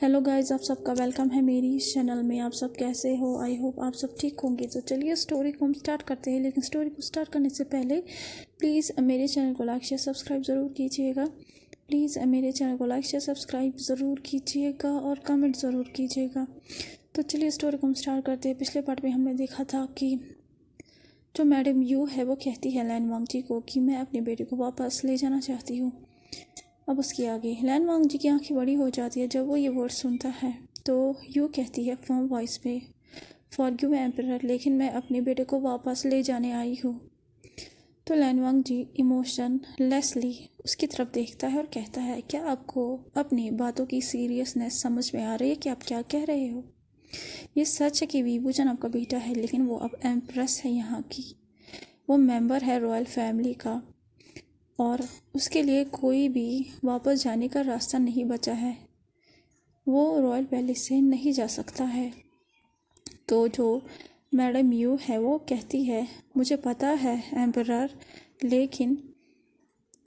Hello guys, आप सबका welcome है मेरी इस चैनल में। आप सब कैसे हो? आई होप आप सब ठीक होंगे। तो चलिए स्टोरी को हम स्टार्ट करते हैं। लेकिन स्टोरी को स्टार्ट करने से पहले प्लीज़ मेरे चैनल को लाइक शेयर सब्सक्राइब ज़रूर कीजिएगा। प्लीज़ मेरे चैनल को लाइक शेयर सब्सक्राइब ज़रूर कीजिएगा और कमेंट ज़रूर कीजिएगा। तो चलिए स्टोरी को हम स्टार्ट करते हैं। पिछले पार्ट में हमने देखा था कि जो मैडम यू है वो कहती है लैन वांगजी को कि मैं अपने बेटे को वापस ले जाना चाहती हूँ। अब उसके आगे लैन वांगजी की आंखें बड़ी हो जाती है जब वो ये वर्ड सुनता है। तो यू कहती है फर्म वॉइस पे, फॉरगिव एम्परर, लेकिन मैं अपने बेटे को वापस ले जाने आई हूँ। तो लैन वांगजी इमोशनलेसली उसकी तरफ देखता है और कहता है, क्या आपको अपनी बातों की सीरियसनेस समझ में आ रही है कि आप क्या कह रहे हो? ये सच है कि वीवूजन आपका बेटा है, लेकिन वो अब एम्प्रेस है यहाँ की। वो मेंबर है रॉयल फैमिली का और उसके लिए कोई भी वापस जाने का रास्ता नहीं बचा है। वो रॉयल पैलेस से नहीं जा सकता है। तो जो मैडम यू है वो कहती है, मुझे पता है एम्परर, लेकिन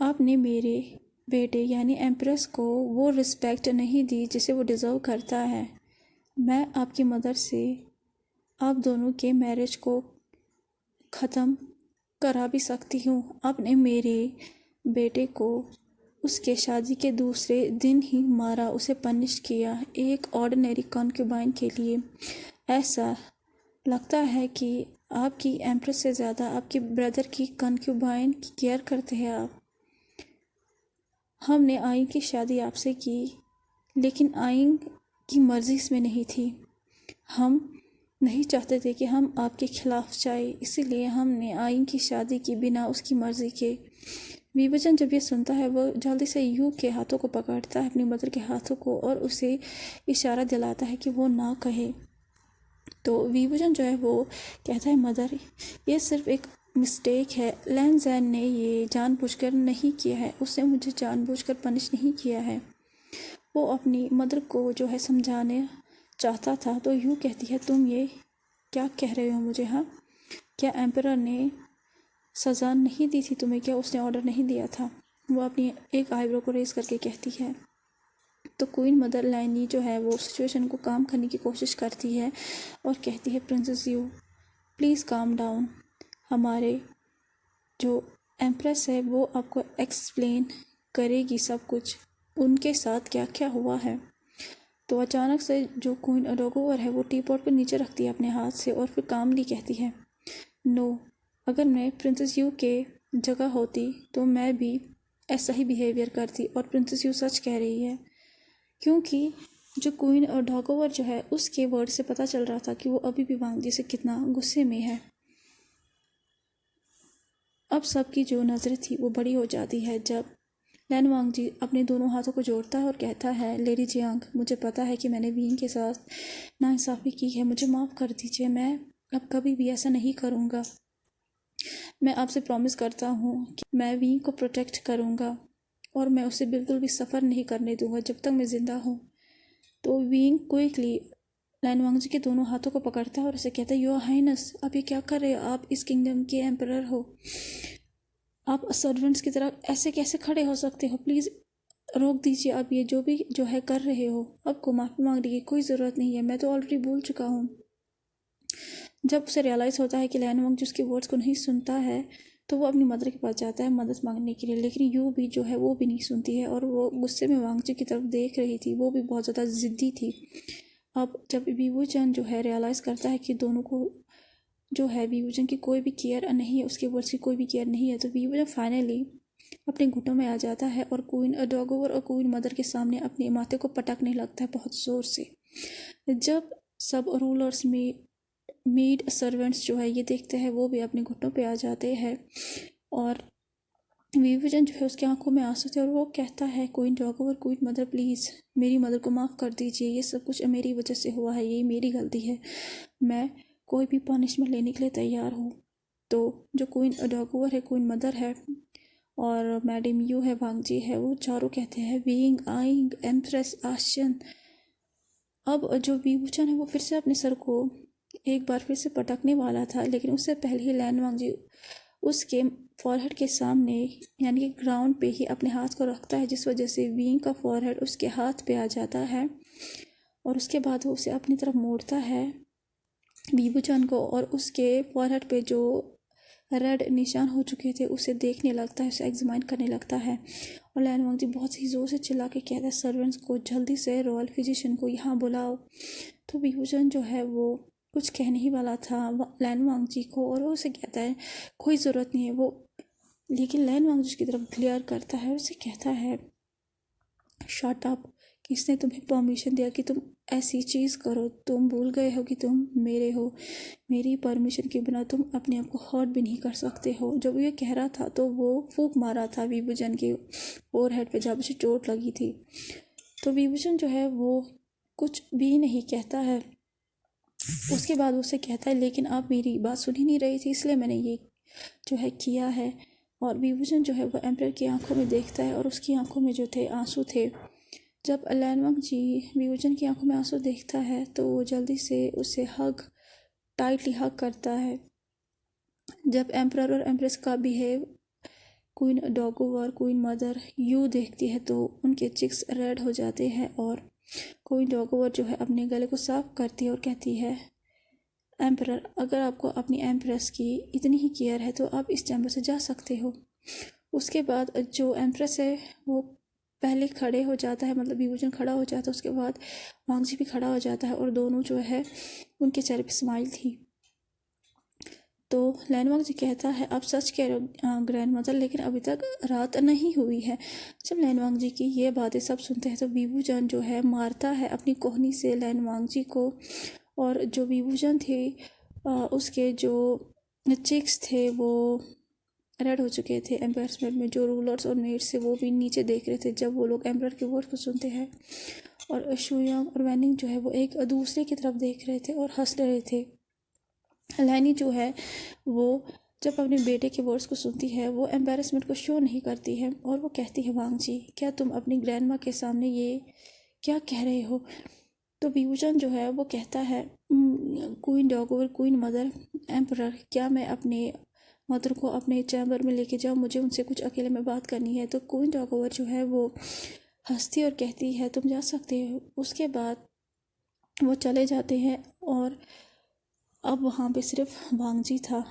आपने मेरे बेटे यानी एम्प्रेस को वो रिस्पेक्ट नहीं दी जिसे वो डिज़र्व करता है। मैं आपकी मदर से आप दोनों के मैरिज को ख़त्म करा भी सकती हूँ। आपने मेरे बेटे को उसके शादी के दूसरे दिन ही मारा, उसे पनिश किया एक ऑर्डिनरी कॉन्क्यूबाइन के लिए। ऐसा लगता है कि आपकी एम्प्रेस से ज़्यादा आपके ब्रदर की कॉन्क्यूबाइन की केयर करते हैं आप। हमने आइन की शादी आपसे की, लेकिन आइन की मर्ज़ी इसमें नहीं थी। हम नहीं चाहते थे कि हम आपके खिलाफ जाए, इसीलिए हमने आइन की शादी की बिना उसकी मर्ज़ी के। वीवूजन जब ये सुनता है वो जल्दी से यू के हाथों को पकड़ता है, अपनी मदर के हाथों को, और उसे इशारा दिलाता है कि वो ना कहे। तो वीवूजन जो है वो कहता है, मदर ये सिर्फ एक मिस्टेक है। लैन जैन ने ये जानबूझकर नहीं किया है, उसने मुझे जानबूझकर पनिश नहीं किया है। वो अपनी मदर को जो है समझाने चाहता था। तो यू कहती है, तुम ये क्या कह रहे हो मुझे? हाँ, क्या एम्परर ने सज़ा नहीं दी थी तुम्हें? क्या उसने ऑर्डर नहीं दिया था? वो अपनी एक आईब्रो को रेस करके कहती है। तो क्वीन मदर लैनी जो है वो सिचुएशन को काम करने की कोशिश करती है और कहती है, princess you please calm down. हमारे जो एम्प्रेस है वो आपको एक्सप्लेन करेगी सब कुछ, उनके साथ क्या क्या हुआ है। तो अचानक से जो क्वीन अडोगोवर है वो टी पॉट को नीचे रखती है अपने हाथ से और फिर कामली कहती है, नो, अगर मैं प्रिंसेस यू के जगह होती तो मैं भी ऐसा ही बिहेवियर करती। और प्रिंसेस यू सच कह रही है, क्योंकि जो क्वीन अडोगोवर जो है उसके वर्ड से पता चल रहा था कि वो अभी भी वांगजी से कितना गुस्से में है। अब सबकी जो नज़रें थी वो बड़ी हो जाती है जब लैन वांगजी अपने दोनों हाथों को जोड़ता है और कहता है, लेडी जियांग, मुझे पता है कि मैंने वीन के साथ नाइंसाफ़ी की है, मुझे माफ़ कर दीजिए। मैं अब कभी भी ऐसा नहीं करूँगा। मैं आपसे प्रॉमिस करता हूँ कि मैं वीन को प्रोटेक्ट करूँगा और मैं उसे बिल्कुल भी सफ़र नहीं करने दूँगा जब तक मैं ज़िंदा हूँ। तो वीन क्विकली लैन वांगजी के दोनों हाथों को पकड़ता है और उसे कहता है, योर हाइनेस, आप ये क्या कर रहे हो? आप इस किंगडम के एम्परर हो, आप सर्वेंट्स की तरह ऐसे कैसे खड़े हो सकते हो? प्लीज़ रोक दीजिए। आप ये जो भी जो है कर रहे हो, आपको माफ़ी मांगने की कोई ज़रूरत नहीं है, मैं तो ऑलरेडी भूल चुका हूँ। जब उसे रियलाइज़ होता है कि लैन वांगजी उसके वर्ड्स को नहीं सुनता है तो वो अपनी मदर के पास जाता है मदद मांगने के लिए, लेकिन यू भी जो है वो भी नहीं सुनती है और वो गुस्से में वांगजी की तरफ देख रही थी। वो भी बहुत ज़्यादा ज़िद्दी थी। अब जब वीवूजन जो है रियलाइज़ करता है कि दोनों को जो है वीवूजन की कोई भी केयर नहीं है, उसके वर्ड्स की कोई भी केयर नहीं है, तो वीवूजन फाइनली अपने घुटनों में आ जाता है और क्वीन अडोगोवर और क्वीन मदर के सामने अपने माथे को पटकने लगता है बहुत ज़ोर से। जब सब रूलर्स में मेड सर्वेंट्स जो है ये देखते हैं, वो भी अपने घुटनों पे आ जाते हैं और वीवूजन जो है उसकी आंखों में आंसू थे और वो कहता है, क्वीन अडोगोवर, क्वीन मदर, प्लीज़ मेरी मदर को माफ़ कर दीजिए, ये सब कुछ मेरी वजह से हुआ है, ये मेरी गलती है, मैं कोई भी पनिशमेंट लेने के लिए तैयार हूँ। तो जो क्वीन अडोगोवर है, क्वीन मदर है और मैडम यू है, वांगजी है, वो चारों कहते हैं, बीइंग आइंग एम्प्रेस आशन। अब जो वीवूजन है वो फिर से अपने सर को एक बार फिर से पटकने वाला था, लेकिन उससे पहले ही लैन वांगजी उसके फॉरहेड के सामने यानी कि ग्राउंड पे ही अपने हाथ को रखता है, जिस वजह से वींग का फॉरहेड उसके हाथ पे आ जाता है और उसके बाद वो उसे अपनी तरफ मोड़ता है बीबूजान को, और उसके फॉरहेड पे जो रेड निशान हो चुके थे उसे देखने लगता है, उसे एग्जामिन करने लगता है। और लैन वांगजी बहुत ही ज़ोर से चिल्ला के कहता है सर्वेंट्स को जल्दी से रॉयल फिजिशियन को यहाँ बुलाओ। तो बीबूजान जो है वो कुछ कहने ही वाला था लैन वांगजी को, और वो उसे कहता है कोई ज़रूरत नहीं है वो, लेकिन लैन वांगजी उसकी तरफ ग्लेयर करता है, उसे कहता है शट अप, किसने तुम्हें परमिशन दिया कि तुम ऐसी चीज़ करो? तुम भूल गए हो कि तुम मेरे हो, मेरी परमिशन के बिना तुम अपने आप को हर्ट भी नहीं कर सकते हो। जब ये कह रहा था तो वो फूंक मारा था बीबूजान के फोरहेड पे जहाँ उसे चोट लगी थी। तो बीबूजान जो है वो कुछ भी नहीं कहता है। उसके बाद उसे कहता है लेकिन आप मेरी बात सुन ही नहीं रही थी, इसलिए मैंने ये जो है किया है। और बीबूजान जो है वो एम्परर की आंखों में देखता है और उसकी आंखों में जो थे आंसू थे। जब लैन वांगजी बीबूजान की आंखों में आंसू देखता है तो वो जल्दी से उसे टाइटली हग करता है। जब एम्परर और एम्प्रेस का behave queen dowager queen mother यू देखती है तो उनके चिक्स रेड हो जाते हैं, और क्वीन डॉगोवर जो है अपने गले को साफ करती है और कहती है एम्परर, अगर आपको अपनी एम्प्रेस की इतनी ही केयर है तो आप इस चैम्बर से जा सकते हो। उसके बाद जो एम्प्रेस है वो पहले खड़े हो जाता है, मतलब बीबूजान खड़ा हो जाता है, उसके बाद वांगजी भी खड़ा हो जाता है और दोनों जो है उनके चेहरे पे स्माइल थी। तो लैन वांगजी कहता है आप सच कह रहे हो ग्रैंड मदर, लेकिन अभी तक रात नहीं हुई है। जब लैन वांगजी की ये बातें सब सुनते हैं तो बीबूजान जो है मारता है अपनी कोहनी से लैन वांगजी को, और जो बीबूजान थे उसके जो चिक्स थे वो रेड हो चुके थे। एम्बेरसमेंट में जो रूलर्स और मेड्स थे वो भी नीचे देख रहे थे जब वो लोग एम्परर के वर्ड को सुनते हैं, और शुयांग और वैनिंग जो है वो एक दूसरे की तरफ देख रहे थे और हंस रहे थे। लैनी जो है वो जब अपने बेटे के वर्ड्स को सुनती है वो एम्बेरसमेंट को शो नहीं करती है, और वो कहती है वांगजी क्या तुम अपनी ग्रैंड माँ के सामने ये क्या कह रहे हो? तो बीबूजान जो है वो कहता है queen dowager queen mother emperor, क्या मैं अपने मदर को अपने चैम्बर में लेके जाऊँ? मुझे उनसे कुछ अकेले में बात करनी है। तो क्वीन डॉगोवर जो है वो हंसती और कहती है तुम जा सकते हो। उसके बाद वो चले जाते हैं और अब वहाँ पे सिर्फ वांगजी था।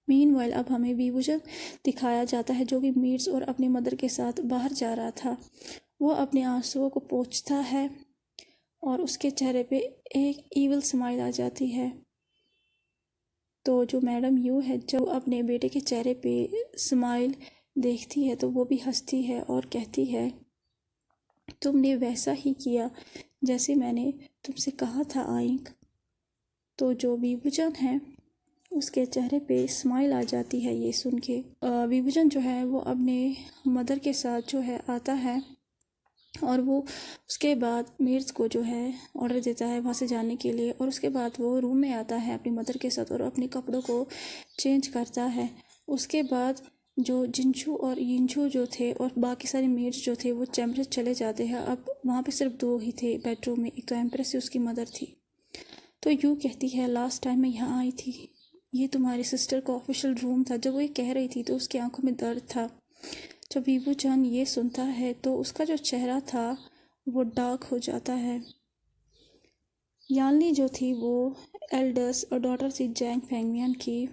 मीनवाइल अब हमें बीबूजान दिखाया जाता है जो कि मीट्स और अपनी मदर के साथ बाहर जा रहा था। वो अपने आंसुओं को पोंछता है और उसके चेहरे पे एक ईविल स्माइल आ जाती है। तो जो मैडम यू है जब अपने बेटे के चेहरे पे स्माइल देखती है तो वो भी हंसती है और कहती है तुमने वैसा ही किया जैसे मैंने तुमसे कहा था आइंक। तो जो बीबूजान है उसके चेहरे पे स्माइल आ जाती है ये सुन के। बीबूजान जो है वो अपने मदर के साथ जो है आता है और वो उसके बाद मीर्स को जो है ऑर्डर देता है वहाँ से जाने के लिए, और उसके बाद वो रूम में आता है अपनी मदर के साथ और अपने कपड़ों को चेंज करता है। उसके बाद जो जिंचू और यिंचू जो थे और बाकी सारे मेड्स जो थे वो चैम्बर चले जाते हैं। अब वहाँ पे सिर्फ दो ही थे बेडरूम में, एक तो एम्प्रेस से उसकी मदर थी। तो यू कहती है लास्ट टाइम मैं यहाँ आई थी, ये तुम्हारी सिस्टर का ऑफिशियल रूम था। जब वो ये कह रही थी तो उसकी आंखों में दर्द था। जब बीबूजान ये सुनता है तो उसका जो चेहरा था वो डार्क हो जाता है। यानली जो थी वो एल्डर्स और डॉटर थी जैंग फैंगमियन की,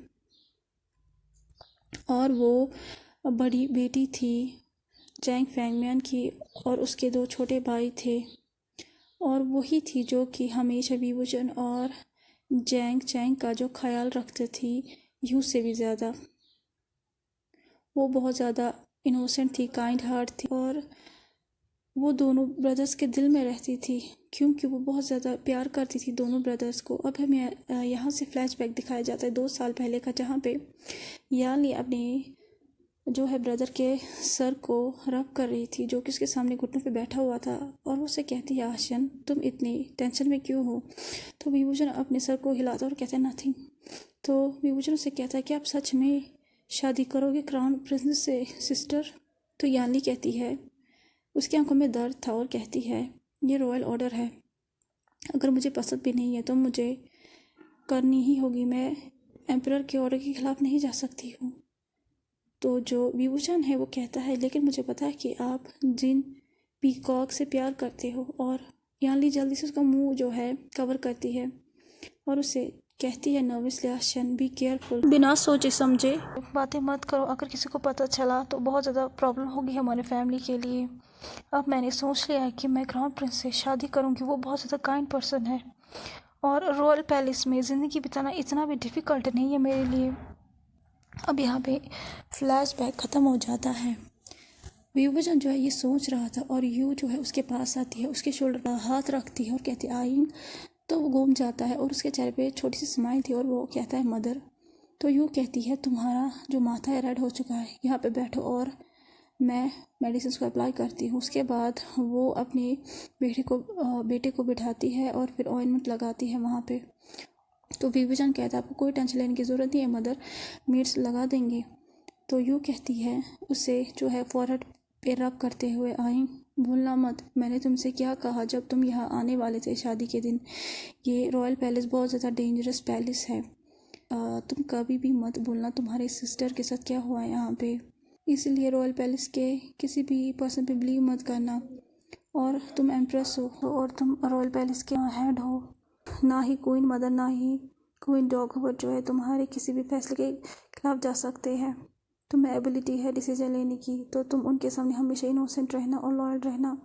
और वो बड़ी बेटी थी जैंग फैंगमियन की, और उसके दो छोटे भाई थे, और वही थी जो कि हमेशा बीबूजान और जैंग चैंग का जो ख्याल रखते थी यू से भी ज़्यादा। वो बहुत ज़्यादा इनोसेंट थी, काइंड हार्ट थी, और वो दोनों ब्रदर्स के दिल में रहती थी क्योंकि वो बहुत ज़्यादा प्यार करती थी दोनों ब्रदर्स को। अब हमें यहाँ से फ्लैशबैक दिखाया जाता है 2 साल पहले का, जहाँ पे याली अपने जो है ब्रदर के सर को रब कर रही थी जो कि उसके सामने घुटनों पे बैठा हुआ था, और वो उसे कहती है आशन तुम इतनी टेंशन में क्यों हो? तो बीबूजान अपने सर को हिलाता और कहता है नथिंग। तो बीबूजान उसे कहता है कि आप सच में शादी करोगे क्राउन प्रिंसेस से सिस्टर? तो याली कहती है, उसकी आंखों में दर्द था और कहती है ये रॉयल ऑर्डर है, अगर मुझे पसंद भी नहीं है तो मुझे करनी ही होगी, मैं एम्परर के ऑर्डर के खिलाफ नहीं जा सकती हूँ। तो जो बीबूजान है वो कहता है लेकिन मुझे पता है कि आप जिन पीकॉक से प्यार करते हो। और यानली जल्दी से उसका मुंह जो है कवर करती है और उसे कहती है नर्वसली, आशन बी केयरफुल, बिना सोचे समझे बातें मत करो, अगर किसी को पता चला तो बहुत ज़्यादा प्रॉब्लम होगी हमारे फैमिली के लिए। अब मैंने सोच लिया है कि मैं क्राउन प्रिंस से शादी करूँगी, वो बहुत ज़्यादा काइंड पर्सन है और रॉयल पैलेस में ज़िंदगी बिताना इतना भी डिफ़िकल्ट नहीं है मेरे लिए। अब यहाँ पे फ्लैशबैक ख़त्म हो जाता है। विभूषण जो है ये सोच रहा था और यू जो है उसके पास आती है, उसके शोल्डर पर हाथ रखती है और कहती है आइन। तो वो घूम जाता है और उसके चेहरे पे छोटी सी स्माइल थी और वो कहता है मदर। तो यू कहती है तुम्हारा जो माथा है रेड हो चुका है, यहाँ पे बैठो और मैं मेडिसिन को अप्लाई करती हूँ। उसके बाद वो अपने बेटे को बिठाती है और फिर ऑइंटमेंट लगाती है वहाँ पे। तो विभूषण कहता है आपको कोई टेंशन लेने की ज़रूरत नहीं है मदर, मेड्स लगा देंगे। तो यू कहती है उसे जो है फॉरहेड पे रब करते हुए, आइन भूलना मत मैंने तुमसे क्या कहा जब तुम यहाँ आने वाले थे शादी के दिन, ये रॉयल पैलेस बहुत ज़्यादा डेंजरस पैलेस है, तुम कभी भी मत भूलना तुम्हारे सिस्टर के साथ क्या हुआ है यहाँ पे, इसलिए रॉयल पैलेस के किसी भी पर्सन पे बिलीव मत करना। और तुम एम्प्रेस हो और तुम रॉयल पैलेस के हेड हो, ना ही क्वीन मदर ना ही क्वीन डॉगवुड जो है तुम्हारे किसी भी फैसले के खिलाफ जा सकते हैं। तुम्हें एबिलिटी है डिसीजन लेने की, तो तुम उनके सामने हमेशा इनोसेंट रहना और लॉयल रहना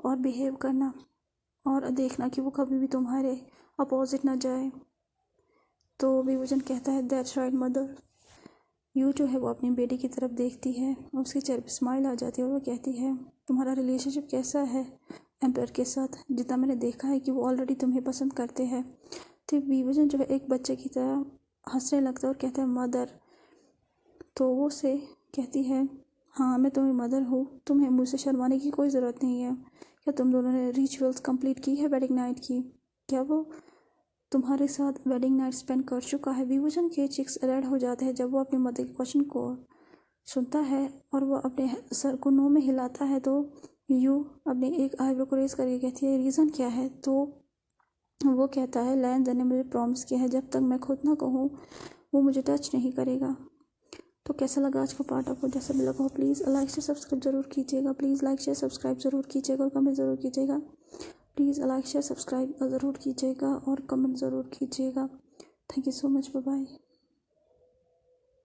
और बिहेव करना और देखना कि वो कभी भी तुम्हारे अपोजिट ना जाए। तो विभूषण कहता है दैट्स राइट मदर। यू जो है वो अपनी बेटी की तरफ देखती है और उसके चेहरे पर स्माइल आ जाती है और वो कहती है तुम्हारा रिलेशनशिप कैसा है एम्पायर के साथ, जितना मैंने देखा है कि वो ऑलरेडी तुम्हें पसंद करते हैं। तो विभूषण जो है एक बच्चे की तरह हंसने लगता है और कहता है मदर। तो वो से कहती है हाँ मैं तुम्हें मदर हूँ, तुम्हें मुझसे शर्माने की कोई ज़रूरत नहीं है। क्या तुम दोनों ने रिचुअल्स कंप्लीट की है वेडिंग नाइट की, क्या वो तुम्हारे साथ वेडिंग नाइट स्पेंड कर चुका है। विभूषण के चिक्स रेड हो जाते हैं जब वो अपने मदर के क्वेश्चन को सुनता है और वो अपने सर को नो में हिलाता है। तो यू अपने एक आईब्रो को रेज करके कहती है रीज़न क्या है। तो वो कहता है लैन ने मुझे प्रॉमिस किया है जब तक मैं खुद ना कहूँ वो मुझे टच नहीं करेगा। तो कैसा लगा आज का पार्ट, आपको जैसा भी लगा हो प्लीज़ लाइक शेयर सब्सक्राइब ज़रूर कीजिएगा, प्लीज़ लाइक शेयर सब्सक्राइब ज़रूर कीजिएगा और कमेंट ज़रूर कीजिएगा, प्लीज़ लाइक शेयर सब्सक्राइब ज़रूर कीजिएगा और कमेंट ज़रूर कीजिएगा। Thank you so much, bye bye.